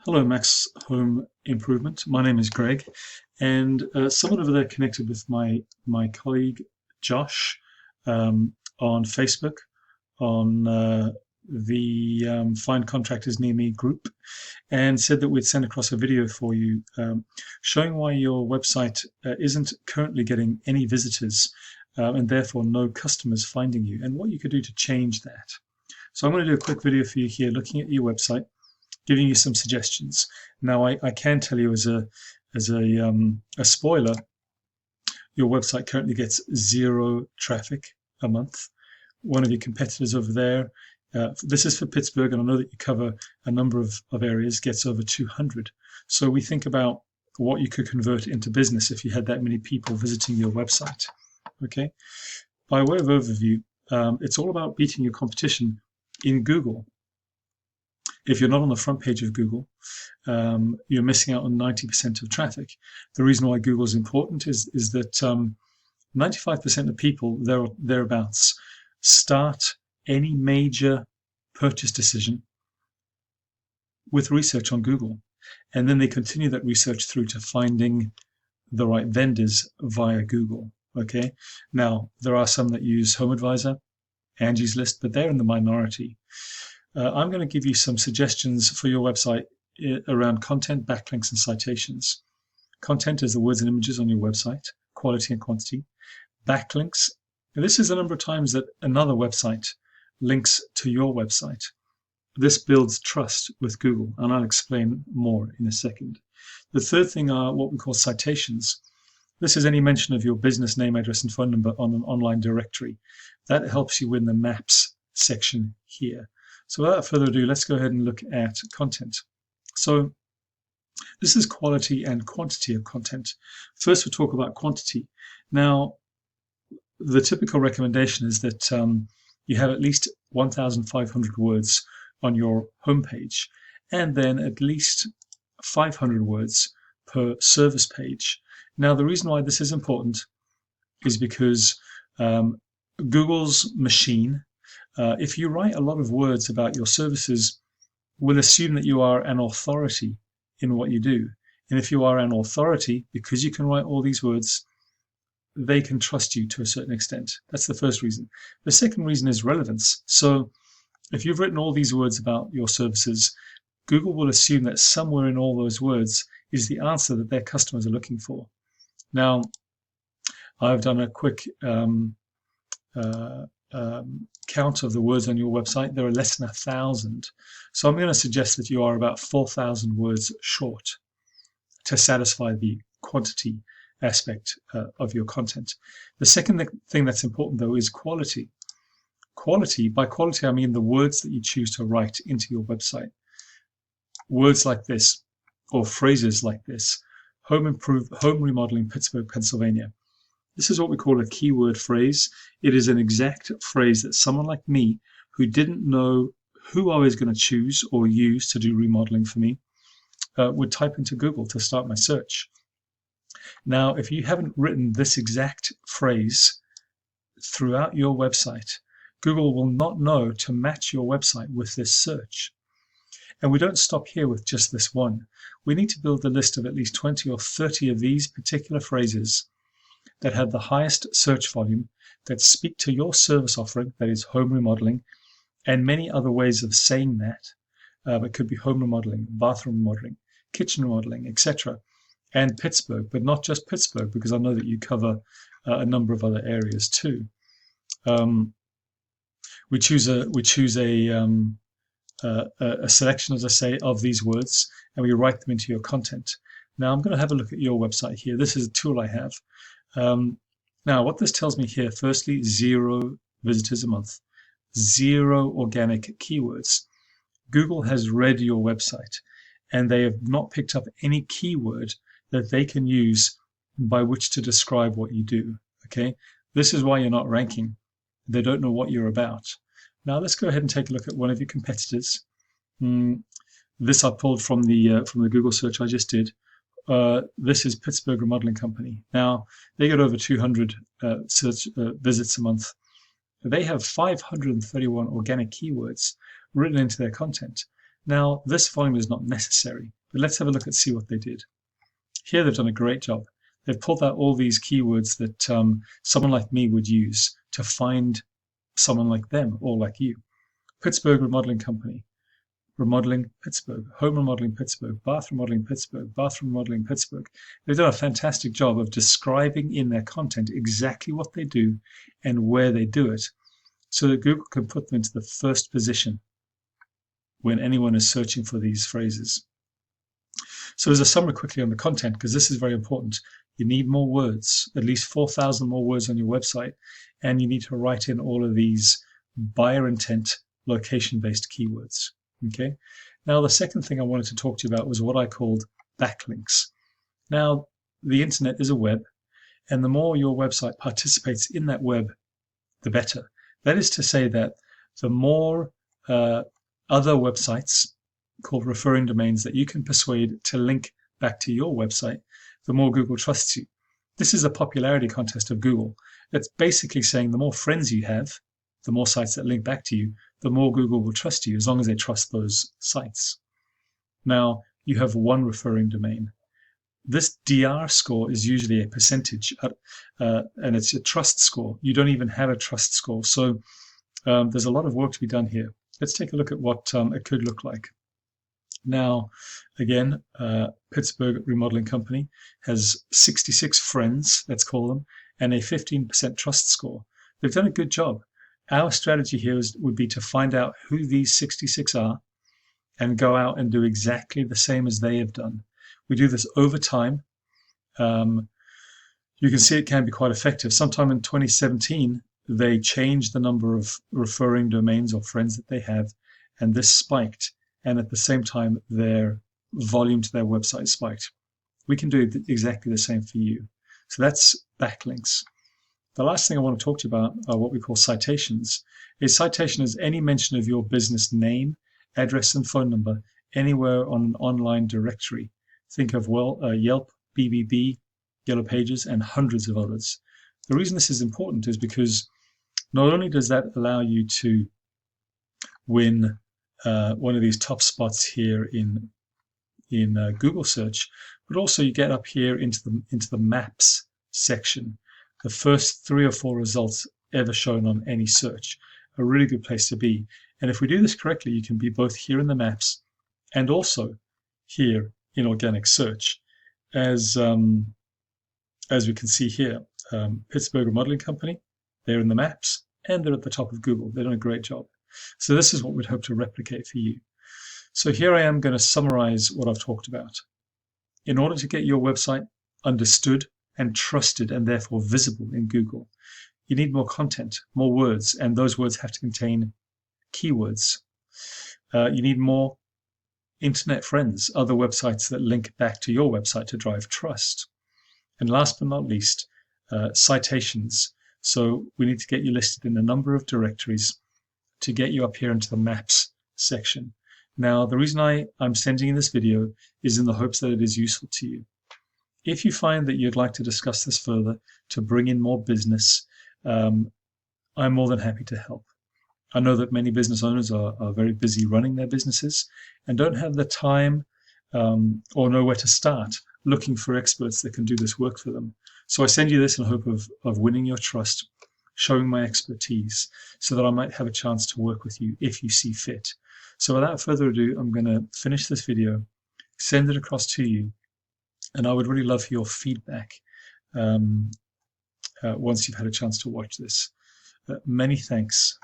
Hello, Max Home Improvement. My name is Greg, and someone over there connected with my colleague Josh on Facebook on the Find Contractors Near Me group, and said that we'd send across a video for you showing why your website isn't currently getting any visitors and therefore no customers finding you, and what you could do to change that. So I'm going to do a quick video for you here looking at your website, giving you some suggestions. Now, I can tell you as a spoiler, your website currently gets 0 traffic a month. One of your competitors over there, this is for Pittsburgh, and I know that you cover a number of areas, gets over 200. So we think about what you could convert into business if you had that many people visiting your website. Okay, by way of overview, it's all about beating your competition in Google. If you're not on the front page of Google, you're missing out on 90% of traffic. The reason why Google is important is that 95% of people thereabouts start any major purchase decision with research on Google, and then they continue that research through to finding the right vendors via Google. Okay. Now, there are some that use HomeAdvisor, Angie's List, but they're in the minority. I'm going to give you some suggestions for your website around content, backlinks, and citations. Content is the words and images on your website, quality and quantity. Backlinks, this is the number of times that another website links to your website. This builds trust with Google, and I'll explain more in a second. The third thing are what we call citations. This is any mention of your business name, address, and phone number on an online directory. That helps you win the maps section here. So without further ado, let's go ahead and look at content. So this is quality and quantity of content. First, we'll talk about quantity. Now, the typical recommendation is that you have at least 1,500 words on your homepage, and then at least 500 words per service page. Now, the reason why this is important is because Google's machine, if you write a lot of words about your services, will assume that you are an authority in what you do. And if you are an authority, because you can write all these words, they can trust you to a certain extent. That's the first reason. The second reason is relevance. So if you've written all these words about your services, Google will assume that somewhere in all those words is the answer that their customers are looking for. Now, I've done a quick count of the words on your website. There are less than 1,000. So I'm going to suggest that you are about 4,000 words short to satisfy the quantity aspect of your content. The second thing that's important, though, is quality. By quality, I mean the words that you choose to write into your website. Words like this, or phrases like this: home remodeling, Pittsburgh, Pennsylvania. This is what we call a keyword phrase. It is an exact phrase that someone like me, who didn't know who I was going to choose or use to do remodeling for me, would type into Google to start my search. Now, if you haven't written this exact phrase throughout your website, Google will not know to match your website with this search. And we don't stop here with just this one. We need to build a list of at least 20 or 30 of these particular phrases that have the highest search volume, that speak to your service offering, that is home remodeling, and many other ways of saying that. It could be home remodeling, bathroom remodeling, kitchen remodeling, etc. And Pittsburgh, but not just Pittsburgh, because I know that you cover a number of other areas too. We choose a selection, as I say, of these words, and we write them into your content. Now I'm going to have a look at your website here. This is a tool I have. Now, what this tells me here, firstly, 0 visitors a month, 0 organic keywords. Google has read your website, and they have not picked up any keyword that they can use by which to describe what you do. Okay, this is why you're not ranking. They don't know what you're about. Now, let's go ahead and take a look at one of your competitors. This I pulled from the Google search I just did. This is Pittsburgh Remodeling Company. Now, they get over 200 search visits a month. They have 531 organic keywords written into their content. Now, this volume is not necessary, but let's have a look and see what they did. Here they've done a great job. They've pulled out all these keywords that someone like me would use to find someone like them or like you. Pittsburgh Remodeling Company, remodeling Pittsburgh, home remodeling Pittsburgh, bath remodeling Pittsburgh, bathroom remodeling Pittsburgh. They've done a fantastic job of describing in their content exactly what they do and where they do it, so that Google can put them into the first position when anyone is searching for these phrases. So as a summary quickly on the content, because this is very important, you need more words, at least 4,000 more words on your website, and you need to write in all of these buyer intent, location-based keywords. Okay. Now, the second thing I wanted to talk to you about was what I called backlinks. Now, the internet is a web, and the more your website participates in that web, the better. That is to say that the more other websites called referring domains that you can persuade to link back to your website, the more Google trusts you. This is a popularity contest of Google. It's basically saying the more friends you have, the more sites that link back to you, the more Google will trust you, as long as they trust those sites. Now, you have one referring domain. This DR score is usually a percentage, and it's a trust score. You don't even have a trust score. So there's a lot of work to be done here. Let's take a look at what it could look like. Now, again, Pittsburgh Remodeling Company has 66 friends, let's call them, and a 15% trust score. They've done a good job. Our strategy here would be to find out who these 66 are and go out and do exactly the same as they have done. We do this over time. You can see it can be quite effective. Sometime in 2017, they changed the number of referring domains or friends that they have, and this spiked. And at the same time, their volume to their website spiked. We can do exactly the same for you. So that's backlinks. The last thing I want to talk to you about are what we call citations. A citation is any mention of your business name, address, and phone number anywhere on an online directory. Think of Yelp, BBB, Yellow Pages, and hundreds of others. The reason this is important is because not only does that allow you to win one of these top spots here in Google search, but also you get up here into the maps section, the first 3 or 4 results ever shown on any search. A really good place to be. And if we do this correctly, you can be both here in the maps and also here in organic search. As we can see here, Pittsburgh Remodeling Company, they're in the maps and they're at the top of Google. They've done a great job. So this is what we'd hope to replicate for you. So here I am going to summarize what I've talked about. In order to get your website understood and trusted and therefore visible in Google, you need more content, more words, and those words have to contain keywords. You need more internet friends, other websites that link back to your website to drive trust. And last but not least, citations. So we need to get you listed in a number of directories to get you up here into the maps section. Now, the reason I'm sending you this video is in the hopes that it is useful to you. If you find that you'd like to discuss this further to bring in more business, I'm more than happy to help. I know that many business owners are very busy running their businesses and don't have the time or know where to start looking for experts that can do this work for them. So I send you this in hope of winning your trust, showing my expertise so that I might have a chance to work with you if you see fit. So without further ado, I'm going to finish this video, send it across to you, and I would really love your feedback once you've had a chance to watch this. Many thanks.